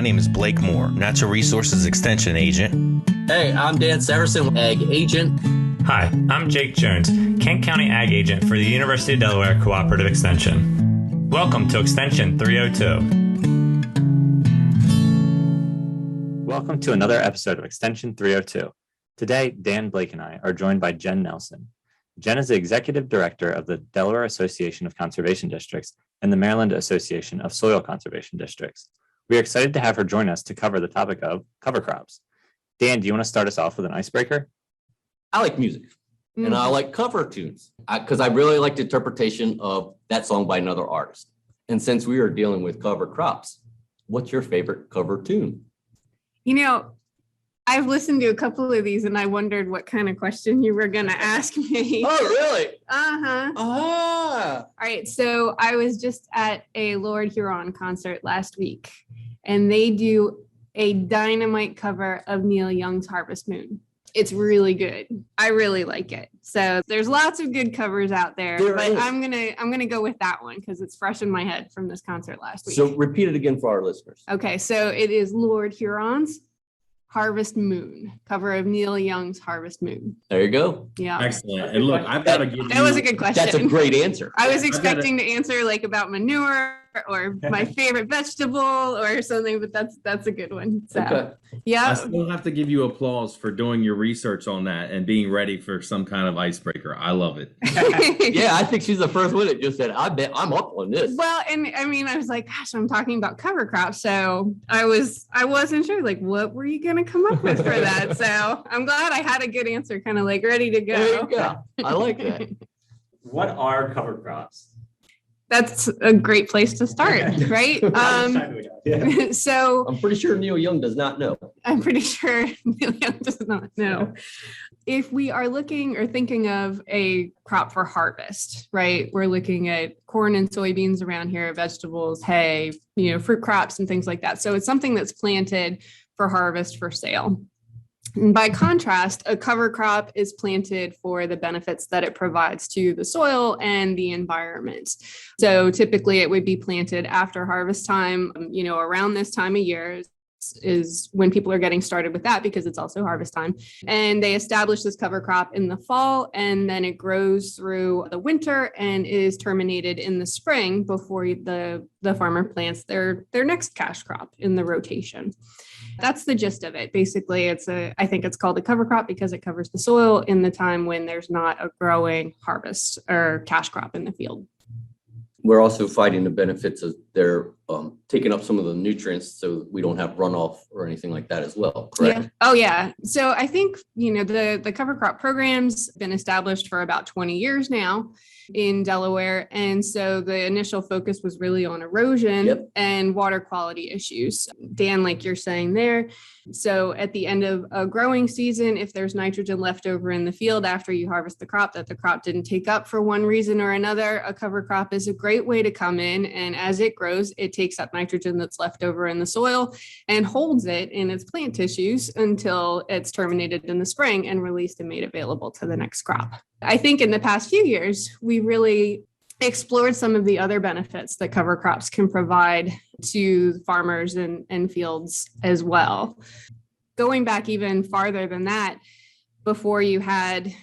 My name is Blake Moore, Natural Resources Extension Agent. Hey, I'm Dan Severson, Ag Agent. Hi, I'm Jake Jones, Kent County Ag Agent for the University of Delaware Cooperative Extension. Welcome to Extension 302. Welcome to another episode of Extension 302. Today, Dan, Blake, and I are joined by Jen Nelson. Jen is the Executive Director of the Delaware Association of Conservation Districts and the Maryland Association of Soil Conservation Districts. We are excited to have her join us to cover the topic of cover crops. Dan, do you want to start us off with an icebreaker? I like music and I like cover tunes because I really like the interpretation of that song by another artist. And since we are dealing with cover crops, what's your favorite cover tune? You know, I've listened to a couple of these and I wondered what kind of question you were going to ask me. Oh, really? Uh-huh. Ah. All right. So I was just at a Lord Huron concert last week and they do a dynamite cover of Neil Young's Harvest Moon. It's really good. I really like it. So there's lots of good covers out there, but I'm gonna go with that one because it's fresh in my head from this concert last week. So repeat it again for our listeners. Okay, so it is Lord Huron's Harvest Moon, cover of Neil Young's Harvest Moon. There you go. Yeah. Excellent. And look, I've got to give you... That was a good question. That's a great answer. I was expecting to answer like about manure or my favorite vegetable or something, but that's a good one. So, okay. Yeah. I still have to give you applause for doing your research on that and being ready for some kind of icebreaker. I love it. Yeah, I think she's the first one that just said, I bet I'm up on this. Well, and I mean, I was like, gosh, I'm talking about cover crops. So I wasn't sure, like, what were you going to come up with for that? So I'm glad I had a good answer, kind of like ready to go. There you go. I like that. What are cover crops? That's a great place to start, right? So I'm pretty sure Neil Young does not know. I'm pretty sure Neil Young does not know. If we are looking or thinking of a crop for harvest, right? We're looking at corn and soybeans around here, vegetables, hay, fruit crops and things like that. So it's something that's planted for harvest for sale. And by contrast, a cover crop is planted for the benefits that it provides to the soil and the environment. So typically it would be planted after harvest time, around this time of year is when people are getting started with that because it's also harvest time. And they establish this cover crop in the fall, and then it grows through the winter and is terminated in the spring before the farmer plants their next cash crop in the rotation. That's the gist of it. Basically, I think it's called a cover crop because it covers the soil in the time when there's not a growing harvest or cash crop in the field. We're also fighting the benefits of they're taking up some of the nutrients so we don't have runoff or anything like that as well, correct? Yeah. Oh, yeah. So I think, the cover crop program's been established for about 20 years now in Delaware. And so the initial focus was really on erosion and water quality issues. Dan, like you're saying there. So at the end of a growing season, if there's nitrogen left over in the field after you harvest the crop that the crop didn't take up for one reason or another, a cover crop is a great way to come in. And as it grows, it takes up nitrogen that's left over in the soil and holds it in its plant tissues until it's terminated in the spring and released and made available to the next crop. I think in the past few years, we really explored some of the other benefits that cover crops can provide to farmers and fields as well. Going back even farther than that, before you had,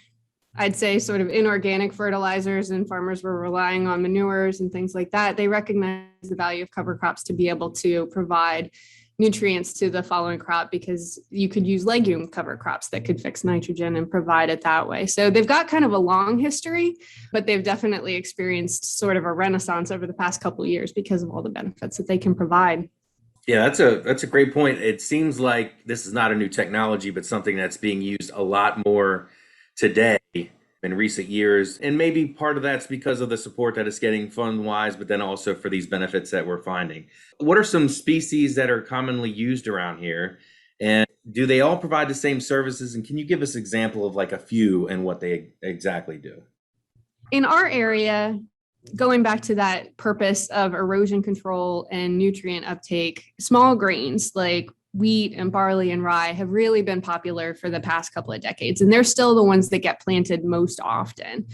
I'd say, sort of inorganic fertilizers and farmers were relying on manures and things like that, they recognized the value of cover crops to be able to provide nutrients to the following crop because you could use legume cover crops that could fix nitrogen and provide it that way. So they've got kind of a long history, but they've definitely experienced sort of a renaissance over the past couple of years because of all the benefits that they can provide. Yeah, that's a great point. It seems like this is not a new technology, but something that's being used a lot more today in recent years. And maybe part of that's because of the support that it's getting fund-wise, but then also for these benefits that we're finding. What are some species that are commonly used around here? And do they all provide the same services? And can you give us an example of like a few and what they exactly do? In our area, going back to that purpose of erosion control and nutrient uptake, small grains like wheat and barley and rye have really been popular for the past couple of decades, and they're still the ones that get planted most often.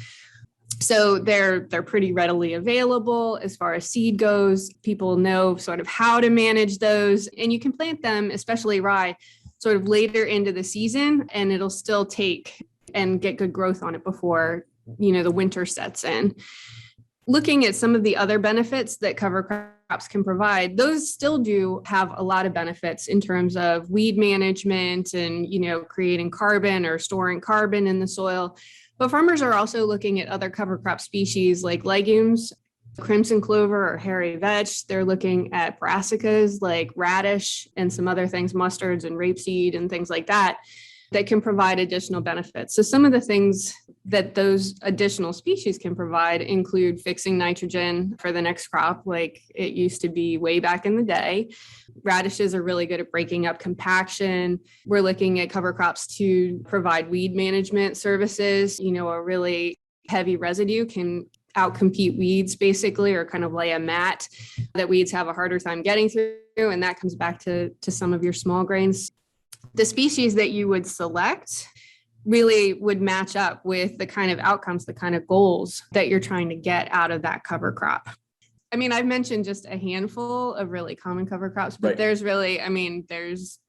So they're pretty readily available as far as seed goes. People know sort of how to manage those, and you can plant them, especially rye, sort of later into the season, and it'll still take and get good growth on it before, the winter sets in. Looking at some of the other benefits that cover crops can provide, those still do have a lot of benefits in terms of weed management and, creating carbon or storing carbon in the soil. But farmers are also looking at other cover crop species like legumes, crimson clover or hairy vetch. They're looking at brassicas like radish and some other things, mustards and rapeseed and things like that can provide additional benefits. So some of the things that those additional species can provide include fixing nitrogen for the next crop, like it used to be way back in the day. Radishes are really good at breaking up compaction. We're looking at cover crops to provide weed management services. A really heavy residue can outcompete weeds basically, or kind of lay a mat that weeds have a harder time getting through. And that comes back to some of your small grains. The species that you would select really would match up with the kind of outcomes, the kind of goals that you're trying to get out of that cover crop. I mean, I've mentioned just a handful of really common cover crops, but there's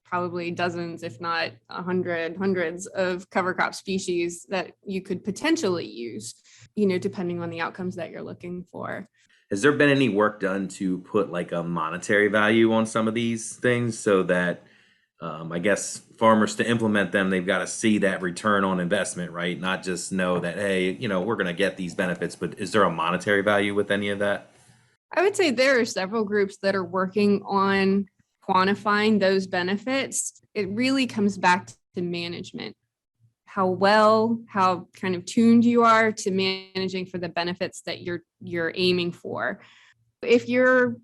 probably dozens, if not hundreds of cover crop species that you could potentially use, depending on the outcomes that you're looking for. Has there been any work done to put like a monetary value on some of these things so that I guess farmers to implement them, they've got to see that return on investment, right? Not just know that, hey, we're going to get these benefits, but is there a monetary value with any of that? I would say there are several groups that are working on quantifying those benefits. It really comes back to management, how kind of tuned you are to managing for the benefits that you're aiming for. If you're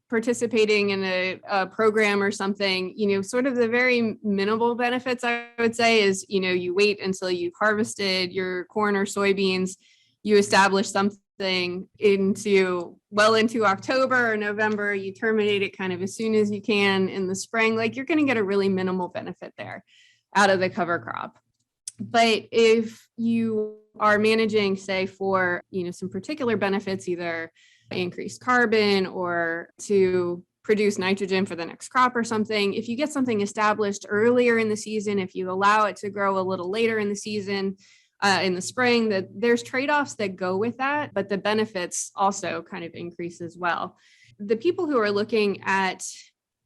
participating in a program or something, sort of the very minimal benefits, I would say, is, you wait until you've harvested your corn or soybeans, you establish something into October or November, you terminate it kind of as soon as you can in the spring, like you're going to get a really minimal benefit there out of the cover crop. But if you are managing, say, for, some particular benefits, either increased carbon or to produce nitrogen for the next crop or something, if you get something established earlier in the season, if you allow it to grow a little later in the season, in the spring, that there's trade-offs that go with that, but the benefits also kind of increase as well. The people who are looking at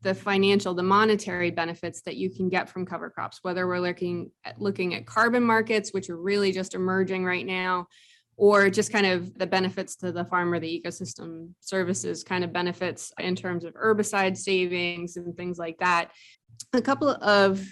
the monetary benefits that you can get from cover crops, whether we're looking at carbon markets, which are really just emerging right now, or just kind of the benefits to the farmer, the ecosystem services kind of benefits in terms of herbicide savings and things like that. A couple of,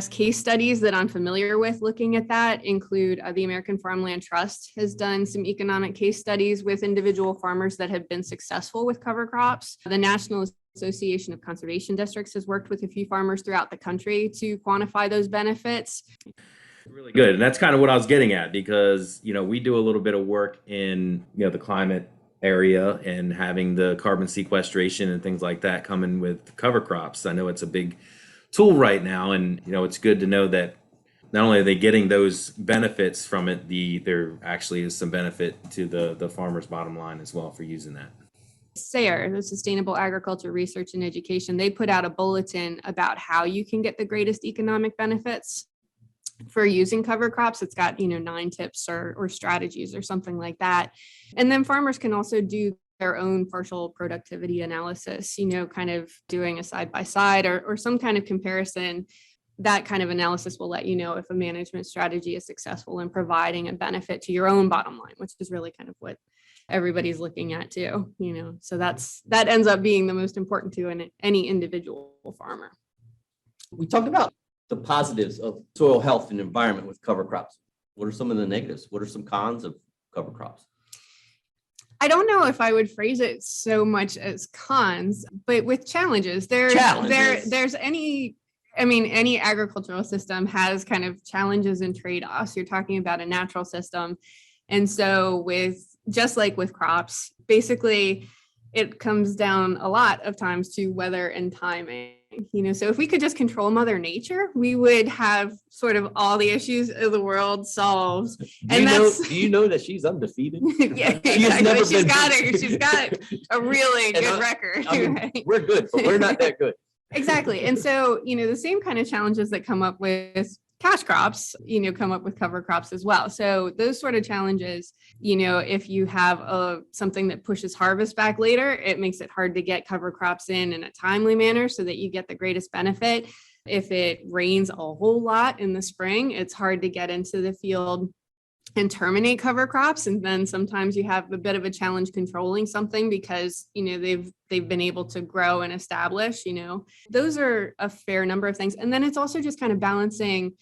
case studies that I'm familiar with looking at that include the American Farmland Trust has done some economic case studies with individual farmers that have been successful with cover crops. The National Association of Conservation Districts has worked with a few farmers throughout the country to quantify those benefits. Really good. And that's kind of what I was getting at, because, we do a little bit of work in, the climate area and having the carbon sequestration and things like that coming with cover crops. I know it's a big tool right now, and, it's good to know that not only are they getting those benefits from it, there actually is some benefit to the farmer's bottom line as well for using that. SARE, the Sustainable Agriculture Research and Education, they put out a bulletin about how you can get the greatest economic benefits for using cover crops. It's got, 9 tips or strategies or something like that. And then farmers can also do their own partial productivity analysis, kind of doing a side-by-side or some kind of comparison. That kind of analysis will let you know if a management strategy is successful in providing a benefit to your own bottom line, which is really kind of what everybody's looking at too, so that ends up being the most important to any individual farmer. We talked about the positives of soil health and environment with cover crops. What are some of the negatives? What are some cons of cover crops? I don't know if I would phrase it so much as cons, but with challenges. There's any agricultural system has kind of challenges and trade-offs. You're talking about a natural system. And so just like with crops, basically it comes down a lot of times to weather and timing. So if we could just control Mother Nature, we would have sort of all the issues of the world solved. Do you know that she's undefeated? Yeah, exactly. She's got a really good record. Right? We're good, but we're not that good. Exactly. And so, the same kind of challenges that come up with cash crops, come up with cover crops as well. So those sort of challenges, if you have something that pushes harvest back later, it makes it hard to get cover crops in a timely manner so that you get the greatest benefit. If it rains a whole lot in the spring, it's hard to get into the field and terminate cover crops. And then sometimes you have a bit of a challenge controlling something because, they've been able to grow and establish, those are a fair number of things. And then it's also just kind of balancing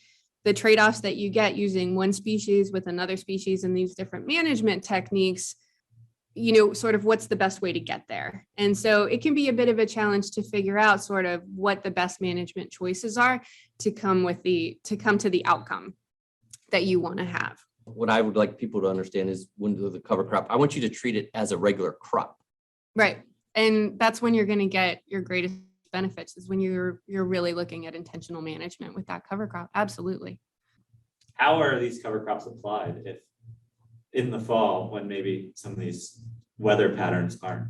the trade-offs that you get using one species with another species and these different management techniques, sort of what's the best way to get there. And so it can be a bit of a challenge to figure out sort of what the best management choices are to come to the outcome that you want to have. What I would like people to understand is when the cover crop, I want you to treat it as a regular crop. Right. And that's when you're going to get your greatest benefits, is when you're really looking at intentional management with that cover crop. Absolutely. How are these cover crops applied if in the fall when maybe some of these weather patterns aren't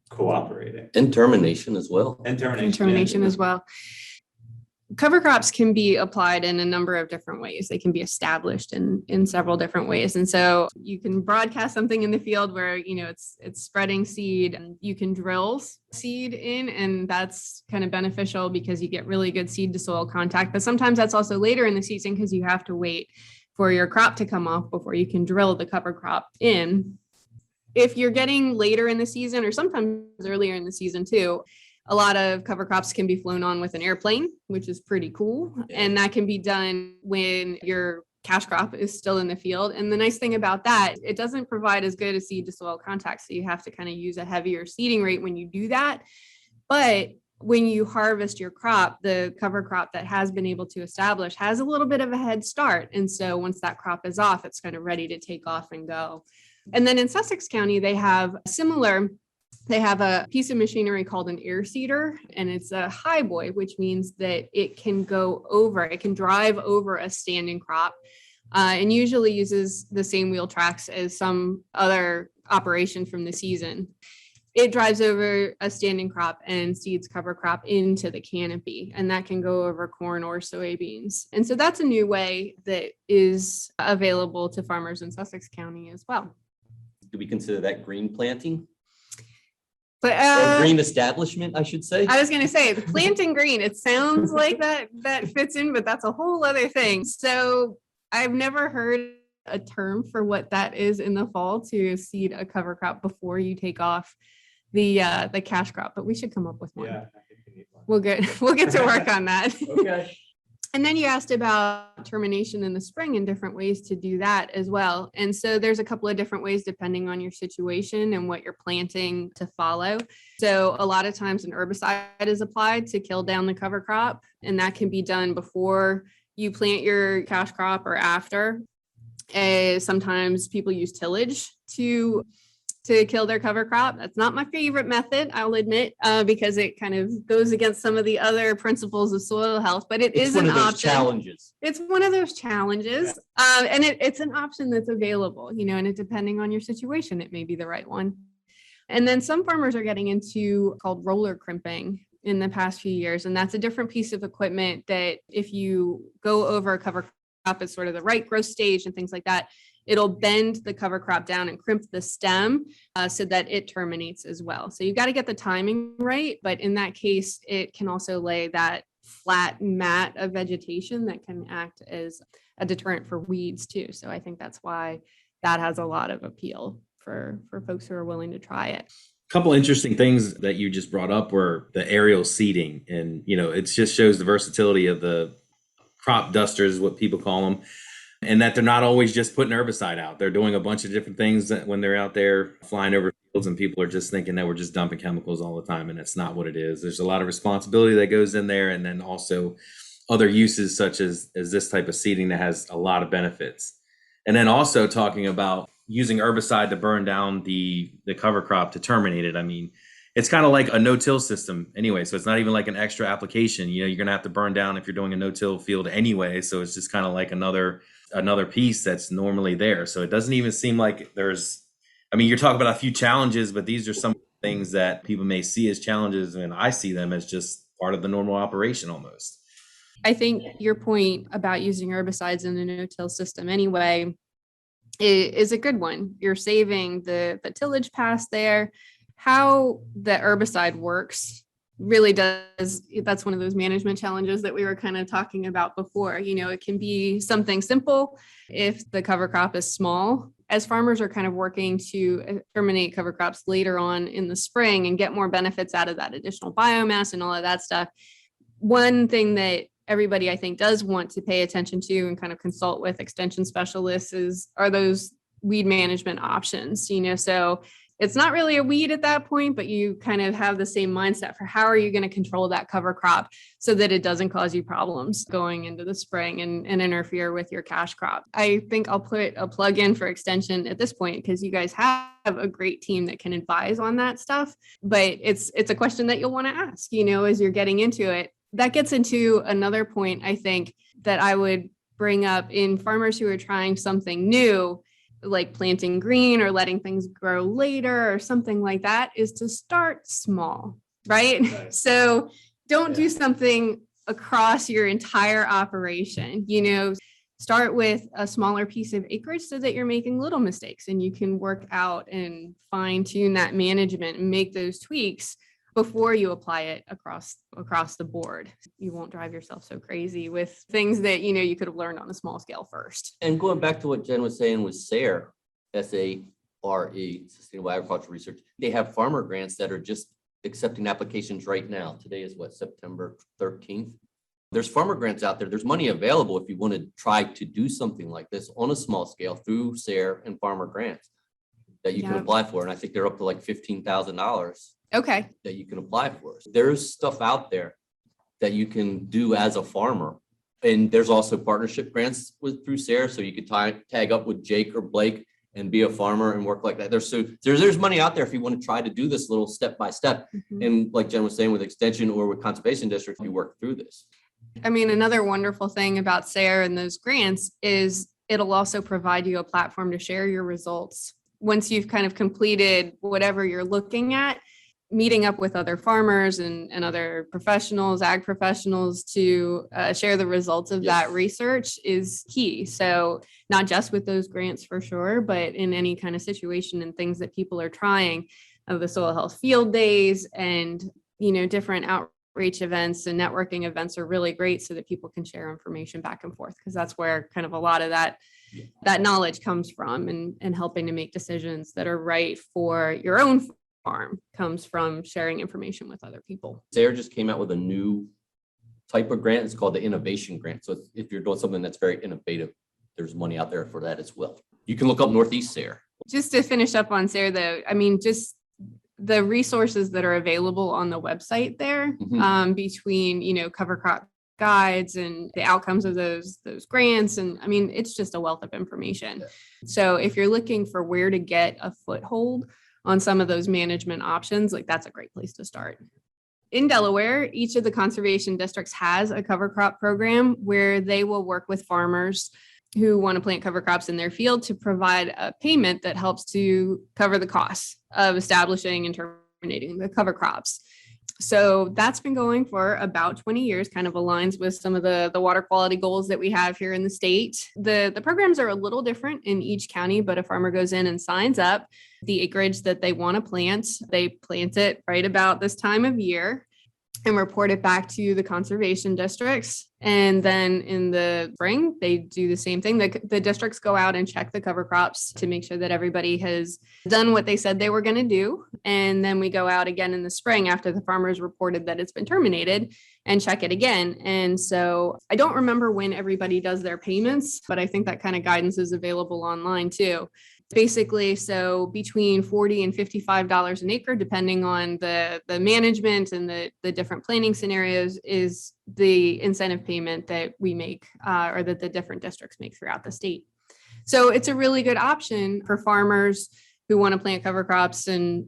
cooperating? And termination as well. And termination as well. Cover crops can be applied in a number of different ways. They can be established in several different ways. And so you can broadcast something in the field where, it's spreading seed, and you can drill seed in, and that's kind of beneficial because you get really good seed to soil contact. But sometimes that's also later in the season because you have to wait for your crop to come off before you can drill the cover crop in. If you're getting later in the season, or sometimes earlier in the season too, a lot of cover crops can be flown on with an airplane, which is pretty cool. And that can be done when your cash crop is still in the field. And the nice thing about that, it doesn't provide as good a seed to soil contact. So you have to kind of use a heavier seeding rate when you do that. But when you harvest your crop, the cover crop that has been able to establish has a little bit of a head start. And so once that crop is off, it's kind of ready to take off and go. And then in Sussex County, they have a piece of machinery called an air seeder, and it's a highboy, which means that it can drive over a standing crop, and usually uses the same wheel tracks as some other operation from the season. It drives over a standing crop and seeds cover crop into the canopy, and that can go over corn or soybeans. And so that's a new way that is available to farmers in Sussex County as well. Do we consider that green planting? But green establishment, I should say. I was going to say the planting green. It sounds like that fits in, but that's a whole other thing. So I've never heard a term for what that is in the fall to seed a cover crop before you take off the cash crop. But we should come up with one. Yeah, I think we need one. We'll get to work on that. Okay. And then you asked about termination in the spring and different ways to do that as well. And so there's a couple of different ways depending on your situation and what you're planting to follow. So a lot of times an herbicide is applied to kill down the cover crop, and that can be done before you plant your cash crop or after. Sometimes people use tillage to kill their cover crop. That's not my favorite method, I'll admit, because it kind of goes against some of the other principles of soil health, but it's an option. Challenges. It's one of those challenges. And it's an option that's available, and depending on your situation, it may be the right one. And then some farmers are getting into called roller crimping in the past few years. And that's a different piece of equipment that if you go over a cover crop at sort of the right growth stage and things like that, it'll bend the cover crop down and crimp the stem so that it terminates as well. So you got to get the timing right. But in that case, it can also lay that flat mat of vegetation that can act as a deterrent for weeds too. So I think that's why that has a lot of appeal for folks who are willing to try it. A couple interesting things that you just brought up were the aerial seeding. And, it just shows the versatility of the crop dusters, is what people call them. And that they're not always just putting herbicide out. They're doing a bunch of different things when they're out there flying over fields, and people are just thinking that we're just dumping chemicals all the time. And it's not what it is. There's a lot of responsibility that goes in there. And then also other uses such as this type of seeding that has a lot of benefits. And then also talking about using herbicide to burn down the cover crop to terminate it. I mean, It's kind of like a no-till system anyway. So it's not even like an extra application. You're going to have to burn down if you're doing a no-till field anyway. So it's just kind of like another piece that's normally there. So it doesn't even seem like you're talking about a few challenges, but these are some things that people may see as challenges, and I see them as just part of the normal operation almost. I think your point about using herbicides in a no-till system anyway is a good one. You're saving the tillage pass there. How the herbicide works really does, that's one of those management challenges that we were kind of talking about before. It can be something simple if the cover crop is small. As farmers are kind of working to terminate cover crops later on in the spring and get more benefits out of that additional biomass and all of that stuff, one thing that everybody I think does want to pay attention to and kind of consult with extension specialists are those weed management options. So it's not really a weed at that point, but you kind of have the same mindset for how are you going to control that cover crop so that it doesn't cause you problems going into the spring and interfere with your cash crop. I think I'll put a plug in for extension at this point because you guys have a great team that can advise on that stuff, but it's a question that you'll want to ask, as you're getting into it. That gets into another point, I think, that I would bring up in farmers who are trying something new, like planting green or letting things grow later or something like that, is to start small, right? So don't do something across your entire operation, start with a smaller piece of acreage so that you're making little mistakes and you can work out and fine tune that management and make those tweaks before you apply it across the board. You won't drive yourself so crazy with things that, you could have learned on a small scale first. And going back to what Jen was saying with SARE, SARE, Sustainable Agriculture Research, they have farmer grants that are just accepting applications right now. Today is September 13th. There's farmer grants out there. There's money available if you want to try to do something like this on a small scale through SARE and farmer grants that you can apply for. And I think they're up to like $15,000. Okay. That you can apply for. There's stuff out there that you can do as a farmer. And there's also partnership grants through SARE. So you could tag up with Jake or Blake and be a farmer and work like that. There's money out there if you want to try to do this little step by step. Mm-hmm. And like Jen was saying, with extension or with conservation districts, you work through this. Another wonderful thing about SARE and those grants is it'll also provide you a platform to share your results. Once you've kind of completed whatever you're looking at, meeting up with other farmers and other professionals, ag professionals, to share the results of that research is key. So not just with those grants for sure, but in any kind of situation and things that people are trying, the soil health field days and, different outreach events and networking events are really great so that people can share information back and forth, because that's where kind of a lot of that knowledge comes from, and helping to make decisions that are right for your own farm comes from sharing information with other people. SARE just came out with a new type of grant. It's called the innovation grant. So if you're doing something that's very innovative, there's money out there for that as well. You can look up Northeast SARE. Just to finish up on SARE though, just the resources that are available on the website there, between, cover crop guides and the outcomes of those grants. And it's just a wealth of information. Yeah. So if you're looking for where to get a foothold on some of those management options, that's a great place to start. In Delaware, each of the conservation districts has a cover crop program where they will work with farmers who want to plant cover crops in their field to provide a payment that helps to cover the costs of establishing and terminating the cover crops. So that's been going for about 20 years, kind of aligns with some of the water quality goals that we have here in the state. The programs are a little different in each county, but a farmer goes in and signs up the acreage that they want to plant. They plant it right about this time of year and report it back to the conservation districts. And then in the spring, they do the same thing. The districts go out and check the cover crops to make sure that everybody has done what they said they were going to do. And then we go out again in the spring after the farmers reported that it's been terminated and check it again. And so I don't remember when everybody does their payments, but I think that kind of guidance is available online too. Basically, so between $40 and $55 an acre, depending on the management and the different planning scenarios, is the incentive payment that we make or that the different districts make throughout the state. So it's a really good option for farmers who want to plant cover crops and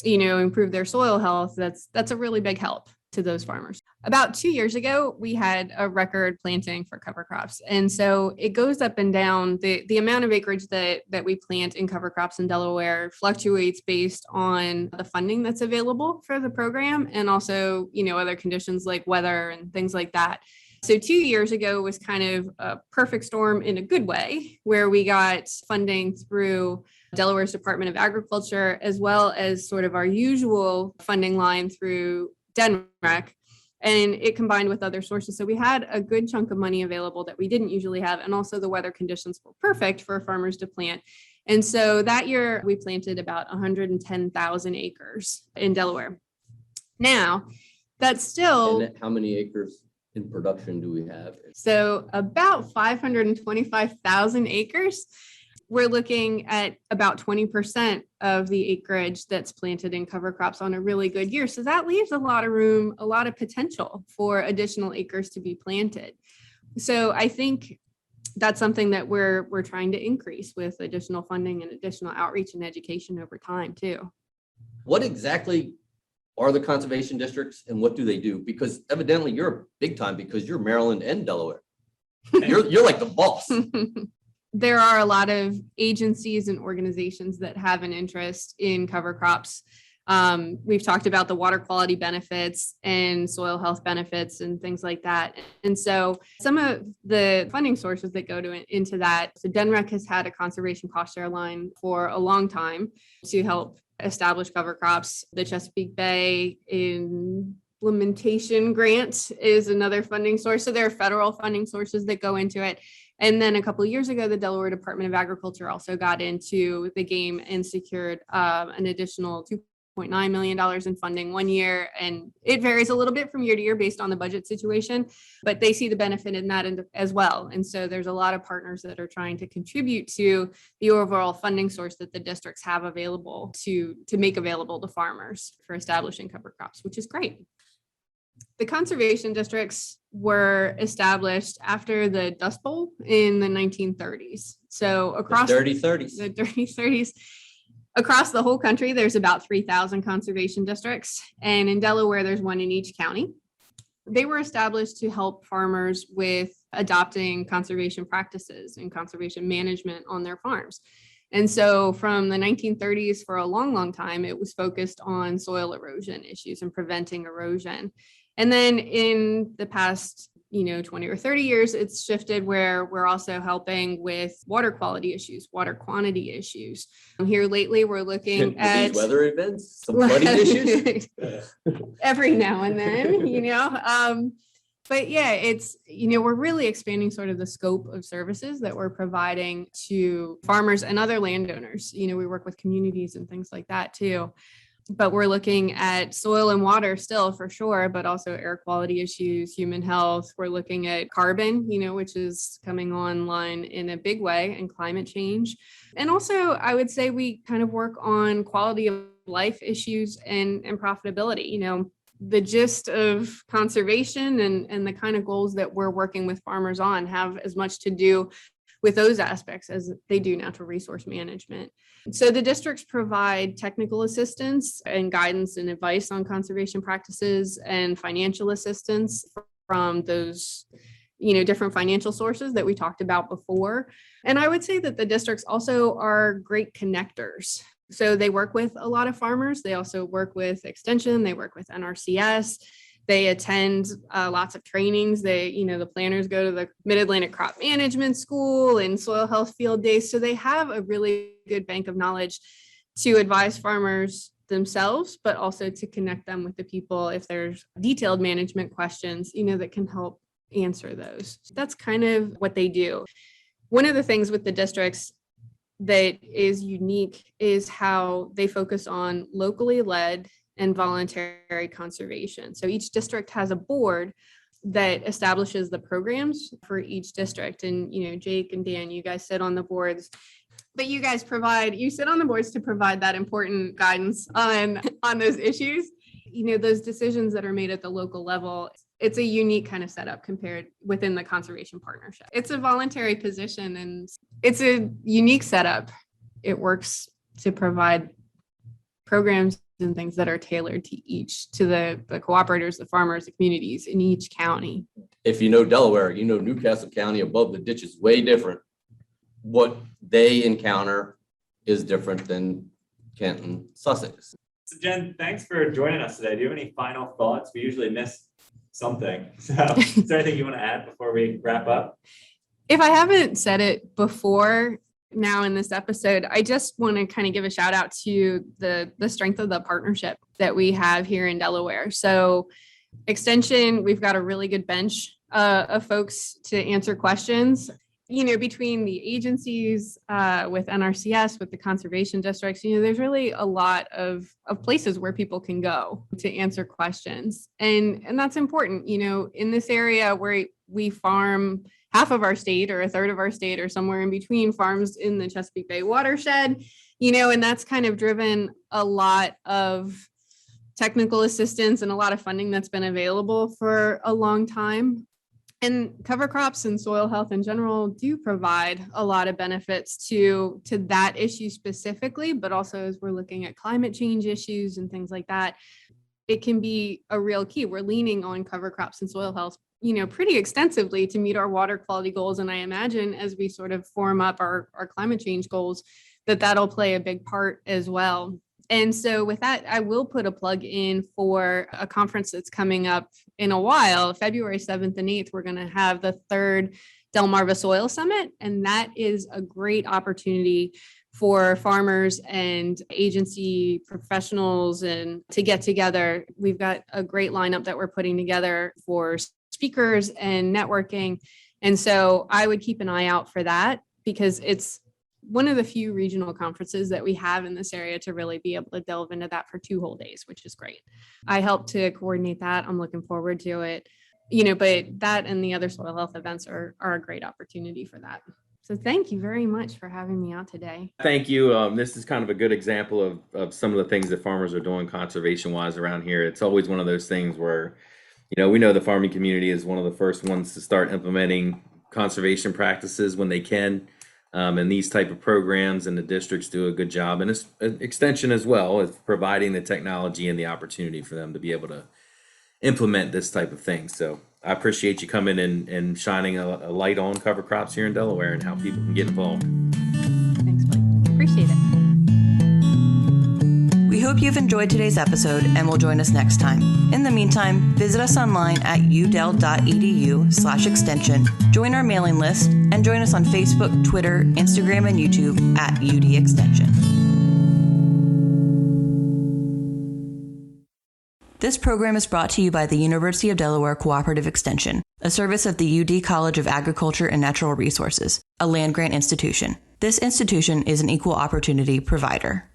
improve their soil health, that's a really big help to those farmers. About 2 years ago, we had a record planting for cover crops. And so it goes up and down. The amount of acreage that we plant in cover crops in Delaware fluctuates based on the funding that's available for the program and also, other conditions like weather and things like that. So 2 years ago was kind of a perfect storm in a good way, where we got funding through Delaware's Department of Agriculture, as well as sort of our usual funding line through DNREC, and it combined with other sources. So we had a good chunk of money available that we didn't usually have. And also the weather conditions were perfect for farmers to plant. And so that year we planted about 110,000 acres in Delaware. Now, that's still... And how many acres in production do we have? So about 525,000 acres. We're looking at about 20% of the acreage that's planted in cover crops on a really good year. So that leaves a lot of room, a lot of potential for additional acres to be planted. So I think that's something that we're trying to increase with additional funding and additional outreach and education over time too. What exactly are the conservation districts and what do they do? Because evidently you're big time because you're Maryland and Delaware. You're like the boss. There are a lot of agencies and organizations that have an interest in cover crops. We've talked about the water quality benefits and soil health benefits and things like that. And so some of the funding sources that go into that, so DNREC has had a conservation cost share line for a long time to help establish cover crops. The Chesapeake Bay Implementation Grant is another funding source. So there are federal funding sources that go into it. And then a couple of years ago, the Delaware Department of Agriculture also got into the game and secured an additional $2.9 million in funding one year. And it varies a little bit from year to year based on the budget situation, but they see the benefit in that as well. And so there's a lot of partners that are trying to contribute to the overall funding source that the districts have available to make available to farmers for establishing cover crops, which is great. The conservation districts were established after the Dust Bowl in the 1930s. So across the dirty 30s. The dirty 30s. Across the whole country, there's about 3,000 conservation districts. And in Delaware, there's one in each county. They were established to help farmers with adopting conservation practices and conservation management on their farms. And so from the 1930s, for a long, long time, it was focused on soil erosion issues and preventing erosion. And then in the past, 20 or 30 years, it's shifted where we're also helping with water quality issues, water quantity issues. Here lately, we're looking at these weather events, some flooding issues. Every now and then, But yeah, it's, we're really expanding sort of the scope of services that we're providing to farmers and other landowners. We work with communities and things like that too. But we're looking at soil and water still for sure, but also air quality issues, human health. We're looking at carbon, which is coming online in a big way, and climate change. And also, I would say we kind of work on quality of life issues and profitability. The gist of conservation and the kind of goals that we're working with farmers on have as much to do with those aspects as they do natural resource management. So the districts provide technical assistance and guidance and advice on conservation practices and financial assistance from those, different financial sources that we talked about before. And I would say that the districts also are great connectors. So they work with a lot of farmers. They also work with Extension. They work with NRCS. They attend lots of trainings. The planners go to the Mid-Atlantic Crop Management School and soil health field days. So they have a really good bank of knowledge to advise farmers themselves, but also to connect them with the people if there's detailed management questions, that can help answer those. That's kind of what they do. One of the things with the districts that is unique is how they focus on locally led and voluntary conservation. So each district has a board that establishes the programs for each district. And, Jake and Dan, you guys sit on the boards, but you sit on the boards to provide that important guidance on those issues. Those decisions that are made at the local level, it's a unique kind of setup compared within the conservation partnership. It's a voluntary position and it's a unique setup. It works to provide programs and things that are tailored to the cooperators, the farmers, the communities in each county. If you know Delaware, you know Newcastle County above the ditch is way different. What they encounter is different than Canton, Sussex. So Jen, thanks for joining us today. Do you have any final thoughts? We usually miss something. So is there anything you want to add before we wrap up? If I haven't said it before now in this episode, I just want to kind of give a shout out to the strength of the partnership that we have here in Delaware. So Extension, we've got a really good bench of folks to answer questions. Between the agencies, with NRCS, with the conservation districts, there's really a lot of places where people can go to answer questions. And that's important, in this area where we farm half of our state or a third of our state or somewhere in between farms in the Chesapeake Bay watershed, and that's kind of driven a lot of technical assistance and a lot of funding that's been available for a long time. And cover crops and soil health in general do provide a lot of benefits to that issue specifically, but also as we're looking at climate change issues and things like that, it can be a real key. We're leaning on cover crops and soil health, pretty extensively to meet our water quality goals. And I imagine as we sort of form up our climate change goals, that'll play a big part as well. And so with that, I will put a plug in for a conference that's coming up in a while. February 7th and 8th, we're going to have the third Delmarva Soil Summit. And that is a great opportunity for farmers and agency professionals and to get together. We've got a great lineup that we're putting together for speakers and networking. And so I would keep an eye out for that because it's one of the few regional conferences that we have in this area to really be able to delve into that for 2 whole days, which is great. I helped to coordinate that. I'm looking forward to it, but that and the other soil health events are a great opportunity for that. So thank you very much for having me out today. Thank you. This is kind of a good example of some of the things that farmers are doing conservation wise around here. It's always one of those things where, we know the farming community is one of the first ones to start implementing conservation practices when they can. And these type of programs and the districts do a good job, and it's an extension as well as providing the technology and the opportunity for them to be able to implement this type of thing. So I appreciate you coming and shining a light on cover crops here in Delaware and how people can get involved. Thanks, Blake. Appreciate it. We hope you've enjoyed today's episode and will join us next time. In the meantime, visit us online at udel.edu/extension, join our mailing list, and join us on Facebook, Twitter, Instagram, and YouTube at UD Extension. This program is brought to you by the University of Delaware Cooperative Extension, a service of the UD College of Agriculture and Natural Resources, a land-grant institution. This institution is an equal opportunity provider.